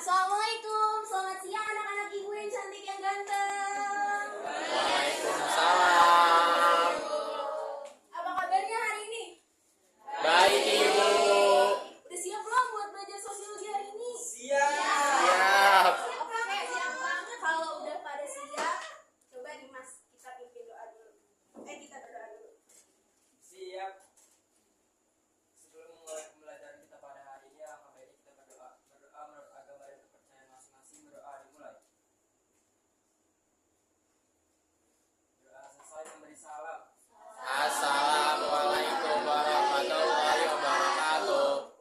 Assalamualaikum, selamat siang anak-anak ibu yang cantik yang ganteng. Waalaikumsalam. Apa kabarnya hari ini? Baik ibu. Udah siap belum buat belajar sosiologi hari ini? Siap. Oke, siap banget. Kalau udah pada siap, coba nih Mas, kita pimpin doa dulu. Kita berdoa dulu. Siap. Sebelum memulai pembelajaran kita pada hari ini, alangkah baiknya kita berdoa menurut agama dan kepercayaan masing-masing. Berdoa dimulai. Berdoa selesai memberi salam. Assalamualaikum warahmatullahi wabarakatuh.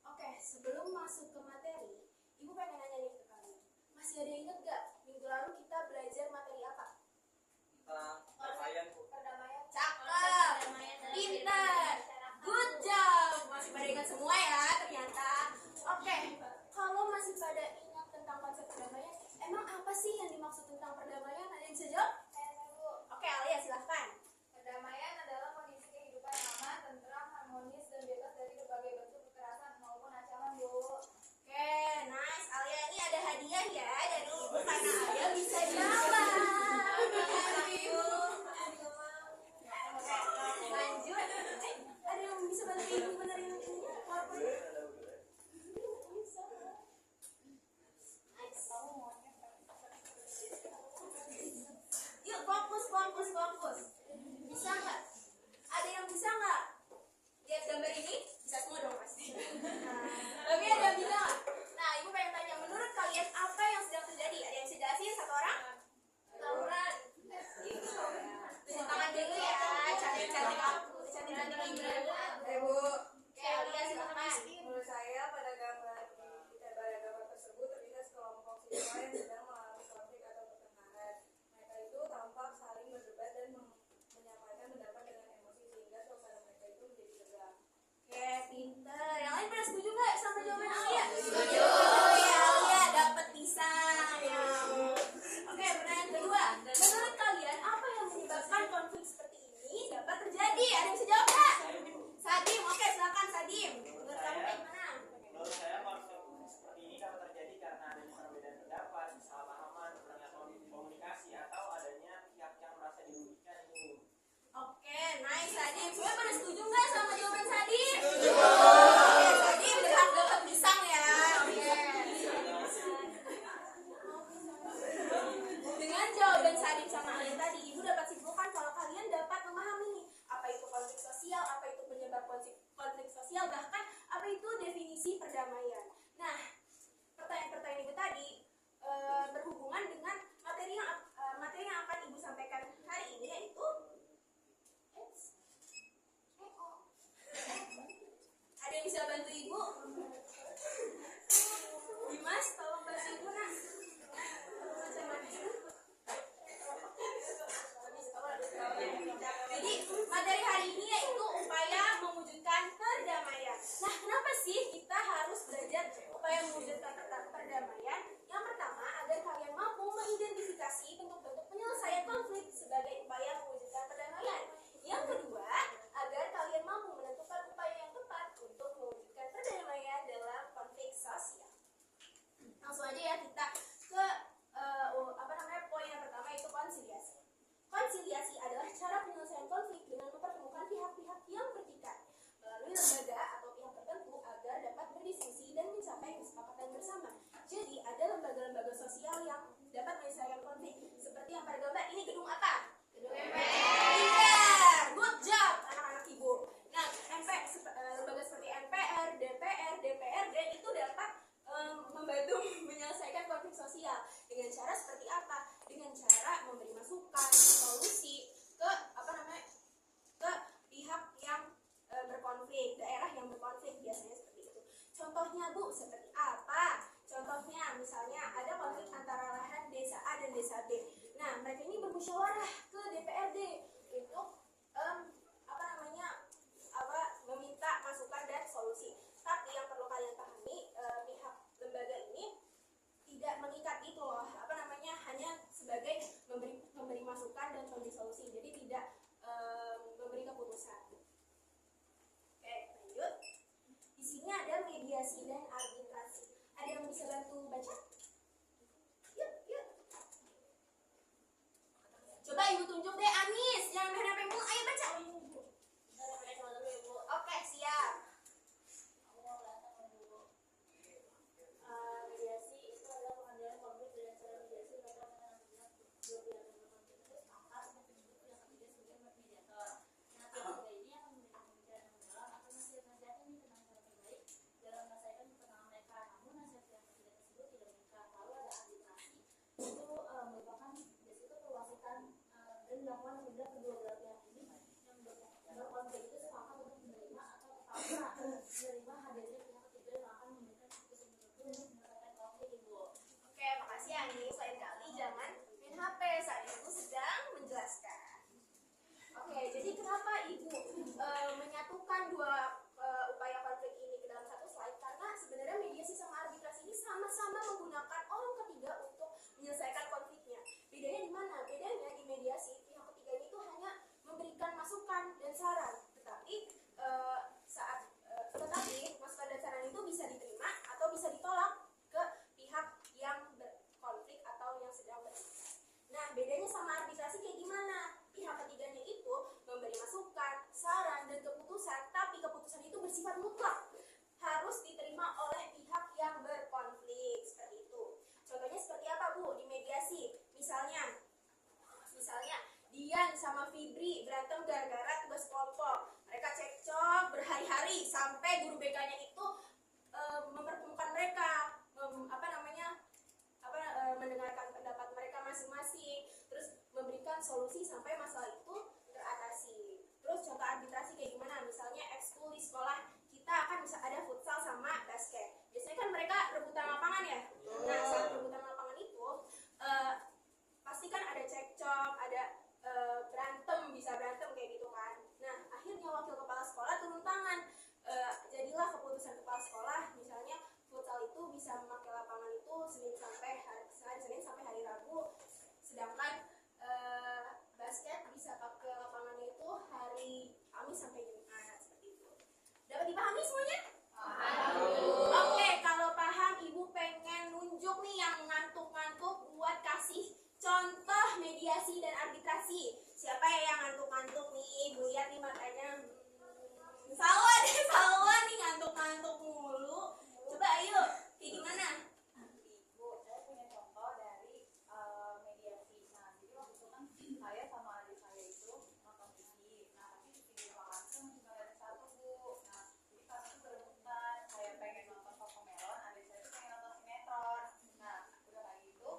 Oke, sebelum masuk ke materi, Ibu pengen nanya nih ke kalian. Masih ada yang inget gak minggu lalu kita belajar materi apa? Tentang perdamaian, Bu. Perdamaian. Cakep. Pintar. Good job. Masih pada ingat semua ya ternyata. Oke, kalau masih pada ingat tentang konsep perdamaian, emang apa sih yang dimaksud tentang perdamaian? Ada yang bisa jawab? Oke, Alia silahkan. Perdamaian adalah kondisi kehidupan aman, tentram, harmonis, dan bebas dari berbagai bentuk kekerasan maupun ancaman, Bu. Oke, nice. Alia ini ada hadiah ya dari Ibu karena Alia bisa jawab. Lanjut. Ada yang bisa bantu Ibu benerin ini? Yuk fokus. Bisa nggak? Ada yang bisa nggak? Lihat gambar ini, bisa semua dong pasti. Tapi ada yang bisa nggak? Nah, Ibu pengen tanya, menurut kalian apa yang sedang terjadi? Ada yang bisa jelasin satu orang? Tawuran. Tunjuk tangan dulu ya, cantik-cantik aku, cantik-cantik Ibu. Ibu. Oke, Alia silakan. Menurut saya, pada gambar tersebut terlihat sekelompok siswa yang sedang mengalami konflik atau pertengkaran. Mereka itu tampak saling berdebat dan menyampaikan pendapat dengan emosi sehingga suasana mereka itu menjadi tegang. Oke, pinter. Yang lain pada setuju nggak sama jawaban Alia? Setuju. Oke, Alia dapat pisang. Oke, pertanyaan kedua. Menurut kalian apa yang menyebabkan konflik seperti ini dapat terjadi? Ada yang bisa jawab nggak? Sadim, oke silakan Sadim. Menurut kamu kayak gimana? Menurut saya konflik seperti ini dapat terjadi karena adanya perbedaan pendapat, kesalahpahaman, kurangnya komunikasi, atau adanya pihak yang merasa dirugikan itu. Oke, nice Sadim. Semua pada setuju nggak sama jawaban Sadim? Setuju. Oke, Sadim berhak dapat pisang ya. Oke. Dengan jawaban Sadim sama Alia tadi, Ibu dapat simpulkan kalau kalian dapat memahami nih apa itu konflik sosial, apa itu penyebab konflik sosial, bahkan apa itu definisi perdamaian. Nah, pertanyaan-pertanyaan Ibu tadi berhubungan dengan materi yang akan Ibu sampaikan hari ini, yaitu ada yang bisa bantu Ibu? Dimas, tolong bantu Ibu nak. Jadi materi hari ini yaitu upaya mewujudkan perdamaian. Nah, kenapa sih kita harus belajar upaya mewujudkan perdamaian? Yang pertama, agar kalian mampu mengidentifikasi bentuk-bentuk penyelesaian konflik sebagai upaya mewujudkan perdamaian. Yang kedua, agar kalian mampu menentukan upaya yang tepat untuk mewujudkan perdamaian dalam konflik sosial. Langsung aja ya kita ke poin yang pertama, itu konsiliasi. Konsiliasi adalah cara penyelesaian konflik dengan mempertemukan pihak-pihak yang bertikai melalui lembaga atau pihak tertentu agar dapat berdiskusi dan mencapai kesepakatan bersama. Jadi ada lembaga-lembaga sosial yang dapat menyelesaikan konflik. Seperti yang pada gambar ini, gedung apa? Gedung MPR. Good job anak-anak Ibu. Nah, lembaga seperti MPR, DPR, DPRD itu dapat membantu menyelesaikan konflik sosial. Dengan cara seperti apa? Dengan cara memberi masukan, solusi ke ke pihak yang berkonflik, daerah yang berkonflik, biasanya seperti itu. Contohnya Bu, seperti apa? Contohnya misalnya ada konflik antara lahan desa A dan desa B. Nah, mereka ini bermusyawarah ke DPRD untuk meminta masukan dan solusi. Tapi yang perlu kalian pahami, pihak lembaga ini tidak mengikat gitu loh, hanya sebagai memberi masukan dan memberi solusi, jadi tidak memberi keputusan. Oke, lanjut. Di sini ada mediasi dan argumentasi. bisa bantu baca? Yuk, yuk. Coba ibu tunjuk deh, Anis. Jangan main HP mulu, ayo baca. Oke, siap. Mediasi itu adalah pengendalian konflik dengan cara mediasi dapat menangani dua pihak yang berkonflik sepakat untuk menyebut pihak ketiga sebagai mediator. Nah, pihak ketiga ini akan memberikan pemikiran yang mendalam atau nasihat-nasihat ini tentang cara terbaik dalam menyelesaikan pertentangan mereka. Namun nasihat pihak ketiga tersebut tidak mengikat. Lalu ada arbitrasi, itu merupakan mediasi itu perwasitan dan dilakukan apabila kedua belah pihak ini yang berkonflik itu sepakat untuk menerima atau terpaksa menerima hadirnya pihak ketiga yang akan memberikan keputusan tertentu untuk menyelesaikan konflik ibu. Oke, makasih Anis. Lain kali jangan main HP saat ibu sedang menjelaskan. Oke, jadi kenapa ibu menyatukan dua upaya konflik ini ke dalam satu slide? Karena sebenarnya mediasi sama arbitrasi ini sama-sama menggunakan orang ketiga untuk menyelesaikan konfliknya. Bedanya di mana? Bedanya di mediasi pihak ketiga itu hanya memberikan masukan dan saran, tetapi masukan dan saran itu bisa diterima atau bisa ditolak ke pihak yang berkonflik atau yang sedang berkonflik. Nah, bedanya sama arbitrasi kayak gimana? Pihak ketiganya itu memberi masukan, saran, dan keputusan, tapi keputusan itu bersifat mutlak, harus diterima oleh pihak yang berkonflik, seperti itu. Contohnya seperti apa, Bu, di mediasi? Misalnya Dian sama Fibri berantem gara-gara tugas kelompok. Mereka cekcok berhari-hari sampai guru BK-nya itu mempertemukan mereka, mendengarkan pendapat mereka masing-masing, terus memberikan solusi sampai masalah itu teratasi. Terus contoh arbitrasi kayak gimana? Misalnya ekskul di sekolah kita akan bisa ada futsal sama basket. Biasanya kan mereka rebutan lapangan ya. Nah, saat rebutan lapangan itu pasti kan ada cekcok, ada bisa berantem kayak gitu kan. Nah, akhirnya wakil kepala sekolah turun tangan. Jadilah keputusan kepala sekolah, misalnya futsal itu bisa memakai lapangan itu Senin sampai hari Rabu, sedangkan basket bisa pakai lapangannya itu hari Kamis sampai Jumat, seperti itu. Dapat dipahami semuanya? Oke, kalau paham ibu pengen nunjuk nih yang ngantuk-ngantuk buat kasih contoh mediasi dan arbitrasi. Siapa yang ngantuk-ngantuk nih? Ibu lihat nih matanya. Salwa nih ngantuk-ngantuk mulu. Coba ayo, kayak gimana? Ibu, saya punya contoh dari mediasi. Nah, jadi waktu itu kan saya sama adik saya itu nonton TV. Nah, tapi di video langsung cuma ada satu, Bu. Nah, jadi pas itu berebutan, saya pengen nonton Cocomelon, adik saya tuh pengen nonton sinetron. Nah, udah kayak gitu,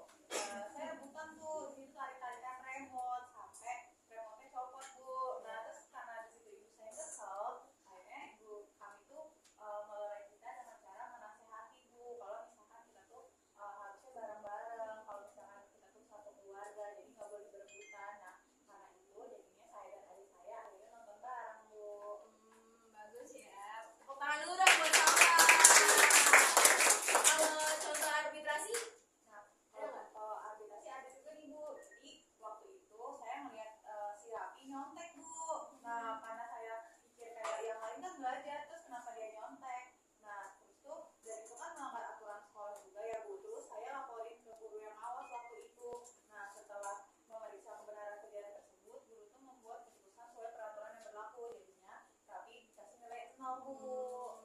saya rebutan tuh, di situ tarik-tarikan remote sampai remote-nya copot, Bu. Nah, terus karena di situ ibu saya kesel, akhirnya ibu kami tuh melerai kita dengan cara menasehati, Bu, kalau misalkan kita tuh harusnya bareng-bareng, kalau misalkan kita tuh satu keluarga, jadi nggak boleh berebutan. Nah, karena itu jadinya saya dan adik saya akhirnya nonton bareng, Bu. Bagus ya. Tepuk tangan dulu dong buat Salwa. Kalau contoh arbitrasi? Nah, kalau arbitrasi ada juga nih, Bu. Jadi waktu itu saya ngeliat si Rapi nyontek, Bu. Nah, karena saya pikir kayak yang lain kan belajar, terus kenapa dia nyontek? Nah, terus tuh dari itu kan melanggar aturan sekolah juga ya, Bu. Terus saya laporin ke guru yang awas waktu itu. Nah, setelah memeriksa kebenaran kejadian tersebut, guru tuh membuat keputusan sesuai peraturan yang berlaku. Jadinya Rapi dikasih nilai 0, Bu.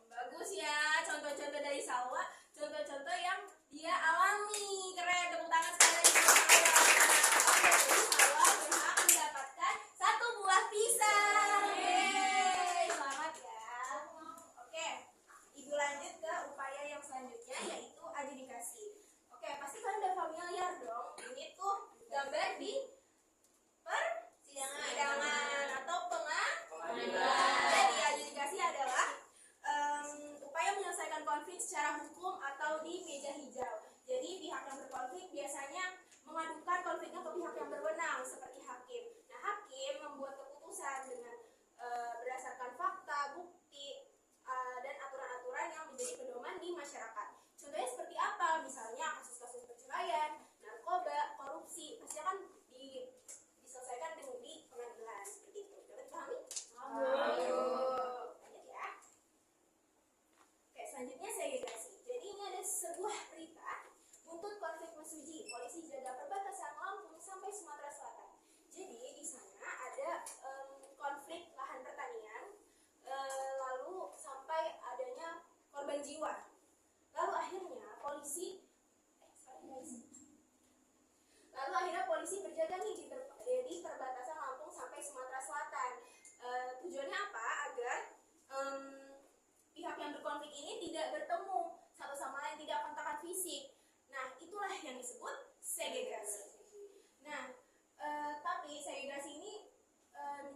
Bagus ya, contoh-contoh dari Salwa, contoh-contoh yang dia alami. Keren, tepuk tangan sekali lagi buat Salwa. Oke, jadi Salwa berhak mendapatkan 1 buah pisang. Yeay, selamat ya. Oke, ibu lanjut ke upaya yang selanjutnya, yaitu adjudikasi. Oke, pasti kalian udah familiar dong. Ini tuh gambar di persidangan atau pengadilan. Jadi adjudikasi adalah upaya menyelesaikan konflik secara hukum atau di meja hijau. Jadi pihak yang berkonflik biasanya mengadukan konfliknya ke pihak yang berwenang seperti hakim. Nah, hakim membuat keputusan dengan berdasarkan fakta, bukti, dan aturan-aturan yang menjadi pedoman di masyarakat. Contohnya seperti apa? Misalnya kasus-kasus perceraian, narkoba, korupsi, pasti akan diselesaikan dengan di pengadilan seperti itu. Dapat dipahami? Lanjut ya. Oke, selanjutnya segregasi. Jadi ini ada sebuah berita konflik ini tidak bertemu satu sama lain, tidak kontakan fisik. Nah, itulah yang disebut segregasi. Nah, tapi segregasi ini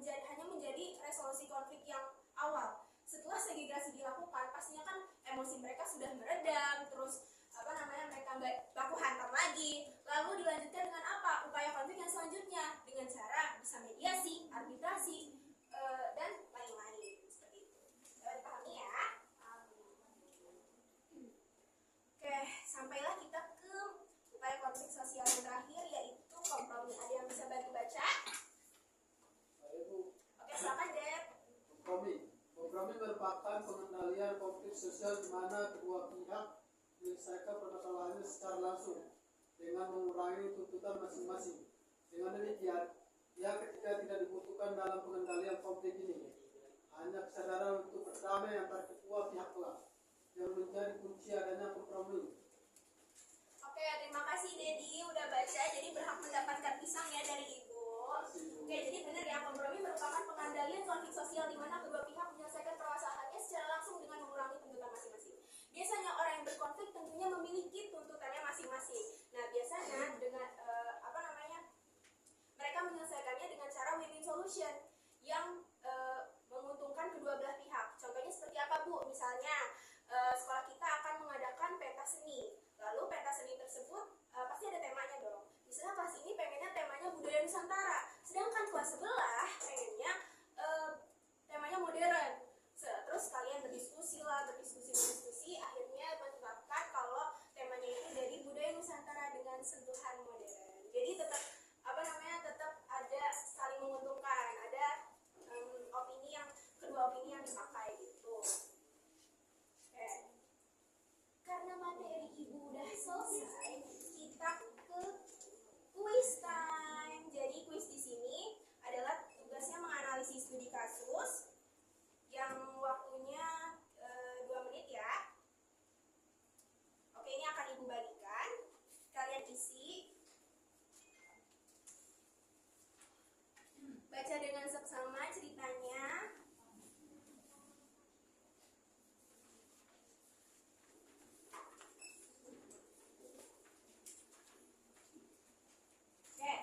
hanya menjadi resolusi konflik yang awal. Setelah segregasi dilakukan, pastinya kan emosi mereka sudah meredam, terus mereka nggak baku hantam lagi. Lalu dilanjutkan dengan apa? Upaya konflik yang selanjutnya dengan cara bisa mediasi, arbitrasi, dan lain-lain seperti itu. Dapat dipahami ya? Oke, sampailah kita ke upaya konflik sosial yang terakhir, yaitu kompromi. Ada yang bisa bantu baca? Saya Bu, Oke, silakan Dep. kompromi. Kompromi merupakan pengendalian konflik sosial di mana kedua pihak menyelesaikan permasalahannya secara langsung dengan mengurangi tuntutan masing-masing. Dengan demikian, pihak ketiga tidak dibutuhkan dalam pengendalian konflik ini. Hanya kesadaran untuk berdamai antara kedua pihaklah yang menjadi kunci adanya kompromi. Oke, terima kasih Dedi udah baca. Jadi berhak mendapatkan pisang ya dari Ibu. Oke, jadi benar ya, kompromi merupakan pengendalian konflik sosial di mana kedua pihak menyelesaikan permasalahannya secara langsung dengan mengurangi tuntutan masing-masing. Biasanya orang yang berkonflik tentunya memiliki tuntutannya masing-masing. Nah, biasanya dengan mereka menyelesaikannya dengan cara win-win solution yang menguntungkan kedua belah pihak. Contohnya seperti apa, Bu? Misalnya sekolah kita akan mengadakan pentas seni. Lalu pentas seni tersebut pasti ada temanya dong. Misalnya kelas ini pengennya temanya budaya Nusantara, sedangkan kelas sebelah pengennya temanya modern. Terus kalian berdiskusi, akhirnya menetapkan kalau temanya itu dari budaya Nusantara dengan sentuhan modern. Jadi tetap tetap ada saling menguntungkan, ada kedua opini yang dipakai gitu. Oke. Karena materi Ibu udah selesai, kita ke quiz time. Jadi quiz di sini adalah tugasnya menganalisis studi kasus yang waktunya 2 menit ya. Oke, ini akan Ibu bagikan. Kalian isi. Baca dengan seksama ceritanya. Oke.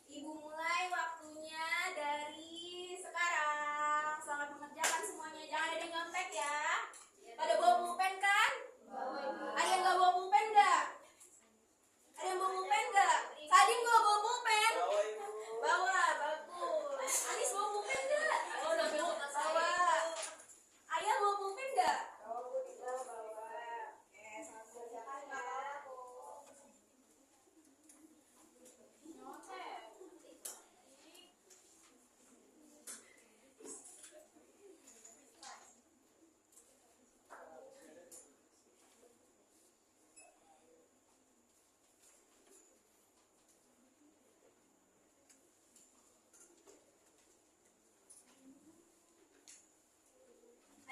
Ibu mulai waktunya dari sekarang. Selamat mengerjakan semuanya. Jangan ada yang nyontek ya. Pada bawa pulpen kan? Ada yang nggak bawa pulpen nggak? Ada yang bawa pulpen nggak? Sadim nggak bawa pulpen? Bawa, bagus. Anis bawa pulpen nggak? Bawa. Ayah bawa pulpen nggak? Bawa. Oke, selamat mengerjakan ya.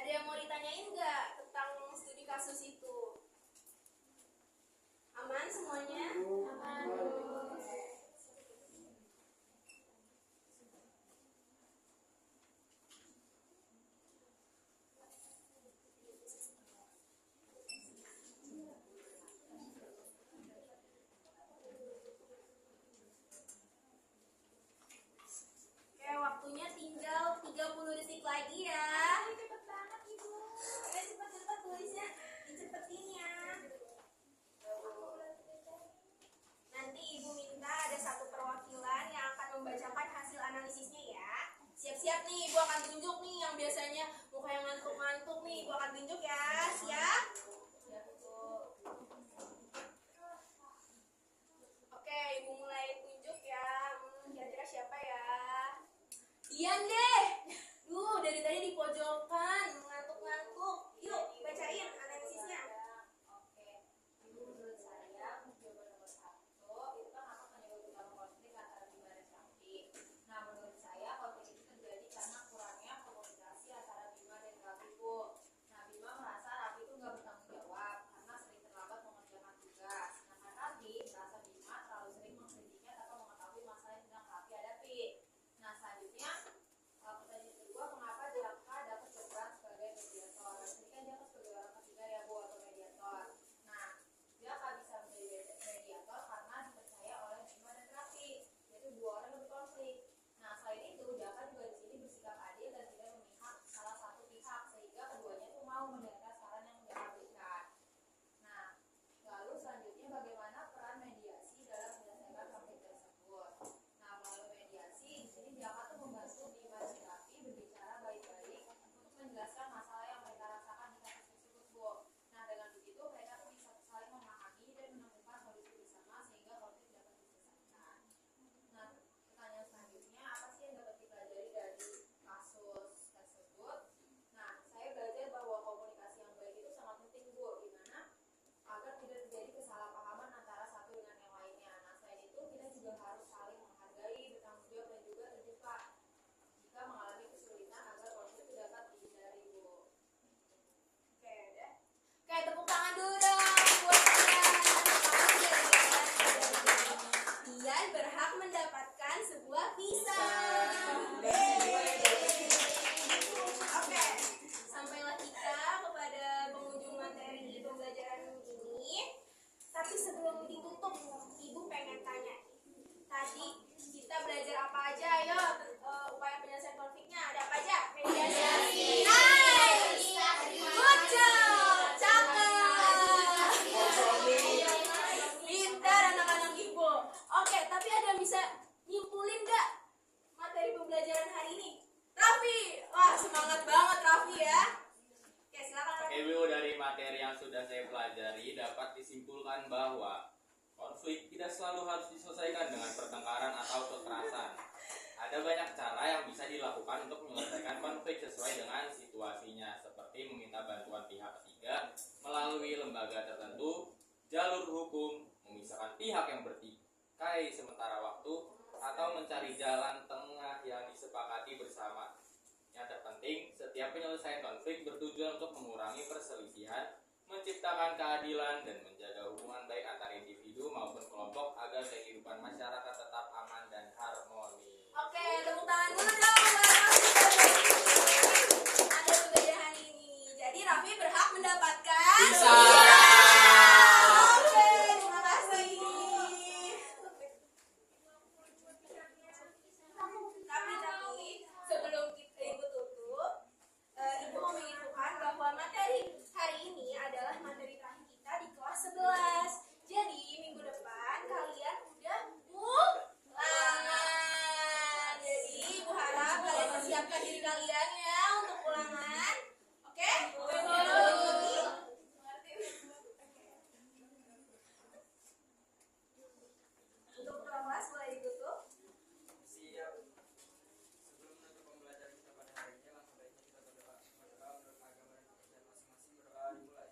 Ada yang mau ditanyain nggak tentang studi kasus itu? Aman semuanya? Aman. Oke. Oke, waktunya tinggal 30 detik lagi ya. Cepet banget Ibu. Cepet tulisnya, dicepetin ya. Nanti Ibu minta ada satu perwakilan yang akan membacakan hasil analisisnya ya. Siap-siap nih, Ibu akan tunjuk nih yang biasanya mukanya ngantuk-ngantuk nih, Ibu akan tunjuk ya. Siap? Siap, Bu. Oke, Ibu mulai tunjuk ya. Kira-kira siapa ya? Diam deh. Dari tadi di pojokan, ngantuk-ngantuk. Yuk, bacain analisisnya. Oke, menurut saya jawaban nomor 1 itu kan apa penyebab utama konflik antara Bima dan Sakti. Nah, menurut saya konflik itu terjadi karena kurangnya komunikasi antara materi yang sudah saya pelajari dapat disimpulkan bahwa konflik tidak selalu harus diselesaikan dengan pertengkaran atau kekerasan. Ada banyak cara yang bisa dilakukan untuk menyelesaikan konflik sesuai dengan situasinya, seperti meminta bantuan pihak ketiga melalui lembaga tertentu, jalur hukum, memisahkan pihak yang bertikai sementara waktu, atau mencari jalan tengah yang disepakati bersama. Yang terpenting, setiap penyelesaian konflik bertujuan untuk mengurangi perselisihan, menciptakan keadilan, dan menjaga hubungan baik antara individu maupun kelompok agar kehidupan masyarakat tetap aman dan harmoni. Oke, tepuk tangan dulu dong buat Raffi ada budaya hari ini. Jadi Raffi berhak mendapatkan Bisa. Oke, terima kasih. Tapi sebelum Ibu tutup, Ibu mau menginfokan bahwa materi hari ini adalah materi terakhir kita di kelas 11. Jadi minggu depan kalian udah ulangan. Jadi Ibu harap kalian persiapkan diri kalian ya untuk ulangan. Oke? Untuk kelas boleh ditutup. Siap. Sebelum menutup pembelajaran kita pada hari ini, langkah baiknya kita berdoa. Berdoa menurut agama dan kepercayaan masing-masing. Berdoa dimulai.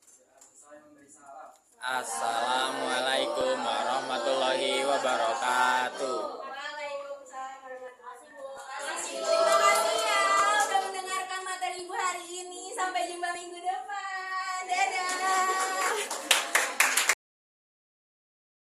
Selesai memberi salam. Assalamualaikum warahmatullahi wabarakatuh. Waalaikumsalam warahmatullahi wabarakatuh. Terima kasih ya udah mendengarkan materi Ibu hari ini. Sampai jumpa minggu depan.